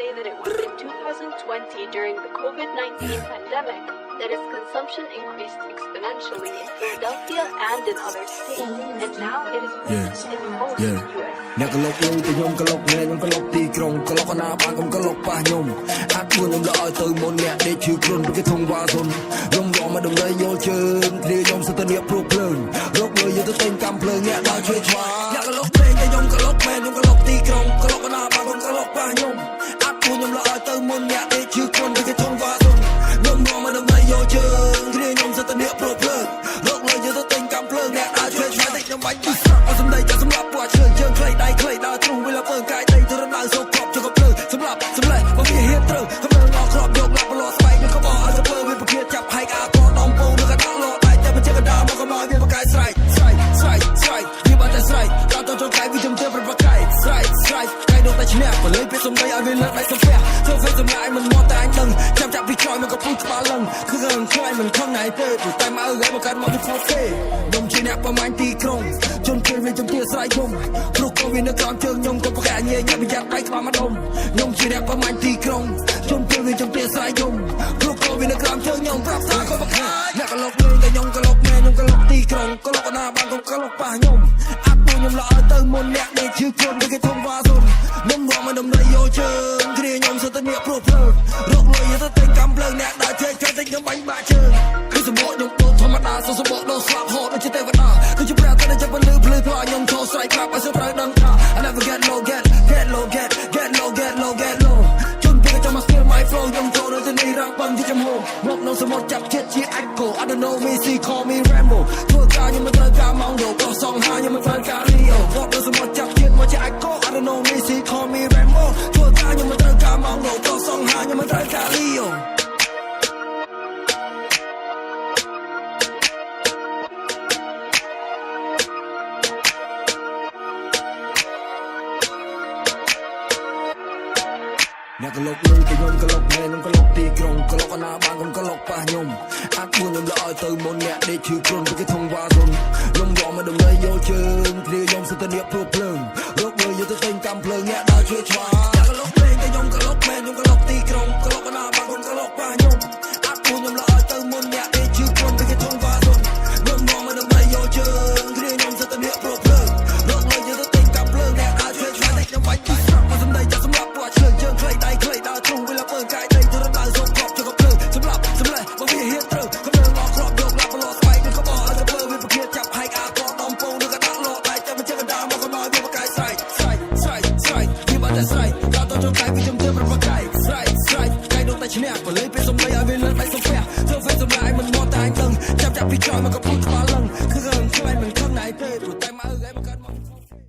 say that it was in 2020 during the COVID-19 pandemic that its consumption increased exponentially in Philadelphia and in other states, and now it is present in most U.S. អ្នកកន្លុកលុយទៅខ្ញុំកន្លុកណែខ្ញុំកន្លុកទីក្រុងកន្លុកកណាបានកុំកន្លុកប៉ះខ្ញុំអាចធ្វើខ្ញុំលើឲ្យទៅមុនអ្នកដេកឈឺគ្រុនពីគេធំវ៉ាសុនខ្ញុំរងមកដំណៃយកជើងគ្នាខ្ញុំសិតតែអ្នកព្រុសភ្លើងរកលុយយកទៅទិញកម្មភ្លើងអ្នកដល់ជួយឆ្វាអ្នកកន្លុកលេងតែខ្ញុំកន្លុកមែនខ្ញុំកន្លុកទីក្រុងកន្លុកកណាបានកុំកន្លុកប៉ះខ្ញុំអាចធ្វើខ្ញុំលើឲ្យទៅមុនអ្នកដេកឈឺគ្រុនពីគេធំវ៉ាសុនខ្ញុំរងមកដំណៃយកជើងគ្នាខ្ញុំសិតតែអ្នកព្រុសភ្លើងរកលុយយកទៅទិញកម្មភ្លើងអ្នកដល់ជួយឆ្វាតិចខ្ញុំបាច់ពីស្រក់អត់សំដីចាសម្រាប់ពួកជើងខ្លីដៃខ្លីដល់ទ្រូងវាលើកាយដីទៅរំដៅសូកគ្រាប់ជុកភ្លើងសម្រាប់សម្លេះមកវាហ៊ានត្រូវកំណើអស់គ្រាប់យកឡាប់ប្រឡោះស្បែកនឹងក្បោឲ្យទៅវាប្រគៀតចាប់ហែកអាកោដំពងនឹងកដាក់លោដៃតែមិនចេះកណ្ដាលមកកុំឲ្យវាបកាយស្រែកវាបាត់តែស្រែកដល់ទៅចុងកាយវាជំទាវប្របកាយស្រែកកាយដងតែឈ្នះបលេងពេលសំដីឲ្យវាលើកដៃសំពះធ្វើពេលសម្លាយមិនមកតែអញដឹងចាប់ពីក្រោយមកក៏ពុះក្បាលលឹងគឺរឿងខ្លាយមិនខំណៃទេតែមកឲ្យមកកាត់មកពីផុតទេខ្ញុំជាអ្នកប្រមាញ់ទីក្រុងជន់ពេលវាជំទាវស្រែកខ្ញុំព្រោះក៏វានៅក្រោមជើងខ្ញុំក៏ប្រកាញ់ញ៉ាំប្រយ័ត្នដៃក្បាលមកដុំខ្ញុំជាអ្នកប្រមាញ់ទីក្រុងជន់ពេលវាជំទាវស្រែកខ្ញុំព្រោះក៏វានៅក្រោមជើងខ្ញុំប្រាប់ថាក៏ប្រកាញ់អ្នកកន្លុកលេងតែខ្ញុំកន្លុកមែនខ្ញុំកន្លុកទីក្រុងកន្លុកណាបានកុំកន្លុកប៉ះខ្ញុំអាប់ពួកខ្ញុំល្អទៅមុនអ្នកដេកឈឺគ្រុនគេធំវ៉ាសុនខ្ញុំរងមកដំណៃយកជើងគ្នាខ្ញុំសិតតែអ្នកព្រុសភ្លើងរកលុយទៅទិញកម្មភ្លើងអ្នកដើរជើងតិចខ្ញុំបាញ់បាក់ជើងគឺសម្បកខ្ញុំពោលធម្មតាសុំសម្បកដល់ស្លាប់ហត់ដូចជាទេវតាគឺជាប្រាតែចាប់ពលឺភ្លឺផ្លោខ្ញុំធោះស្រែកប្រាប់ឲ្យស្ត្រូវដឹងថា I never get low get low ជន់ពេលចាំមក steal my flow ខ្ញុំចូលនៅទីនេះរងបំជាចំហមកនៅសមុទ្រចាប់ជាតិជា echo I don't know me see call me Rambo ធ្វើការខ្ញុំមិនត្រូវការម៉ងយកសងហាខ្ញុំមិនត្រូវការ Rio មកនៅសមុទ្រចាប់ជាតិមកជា echo I don't know me see call me Rambo ធ្វើការខ្ញុំមិនត្រូវការម៉ងយកសងហាខ្ញុំមិនត្រូវការ Rioអ្នកកន្លុកលុយទៅខ្ញុំកន្លុកមែនខ្ញុំកន្លុកទីក្រុងកន្លុកណាបានកុំកន្លុកប៉ះខ្ញុំអាចធ្វើខ្ញុំលើឲ្យទៅមុនអ្នកដេកឈឺគ្រុនពីគេធំវ៉ាសុនខ្ញុំរងមកដំណៃយកជើងគ្នាខ្ញុំសិតតែអ្នកព្រុសភ្លើងរកលុយយកទៅទិញកម្មភ្លើងអ្នកដល់ជួយឆ្វាអ្នកកន្លុកលេងតែខ្ញុំកន្លុកមែនខ្ញុំកន្លុកទីក្រុងកន្លុកណាបានកុំកន្លុកប៉ះខ្ញុំអាចធ្វើខ្ញុំលើឲ្យទៅមុនអ្នកដេកឈឺគ្រុនពីគេធំវ៉ាសុនខ្ញុំរងមកដំណៃយកជើងគ្នាខ្ញុំសិតតែអ្នកព្រុសភ្លើងរកលុយយកទៅទិញកម្មភ្លើងអ្នកដល់ជួយឆ្វាតិចខ្ញុំបាច់ពីស្រក់មកសំដីចាសម្រាប់ពួកជើងខ្លីដៃខ្លីដល់ទ្រូងវាលើកាយដីទៅរំដៅសូកគ្រាប់ជុកភ្លើងសម្រាប់សម្លេះមកវាហ៊ានត្រូវកំណើអស់គ្រាប់យកឡាប់ប្រឡោះស្បែកនឹងក្បោឲ្យទៅវាប្រគៀតចាប់ហែកអាកោដំពងនឹងកដាក់លោដៃតែមិនចេះកណ្ដាលមកកុំឲ្យវាបកាយស្រែកវាបាត់តែស្រែកដល់ទៅចុងកាយវាជំទាវប្របកាយស្រែកកាយដងតែឈ្នះបលេងពេលសំដីឲ្យវាលើកដៃសំពះធ្វើពេលសម្លាយមិនមកតែអញដឹងចាប់ពីក្រោយមកក៏ពុះក្បាល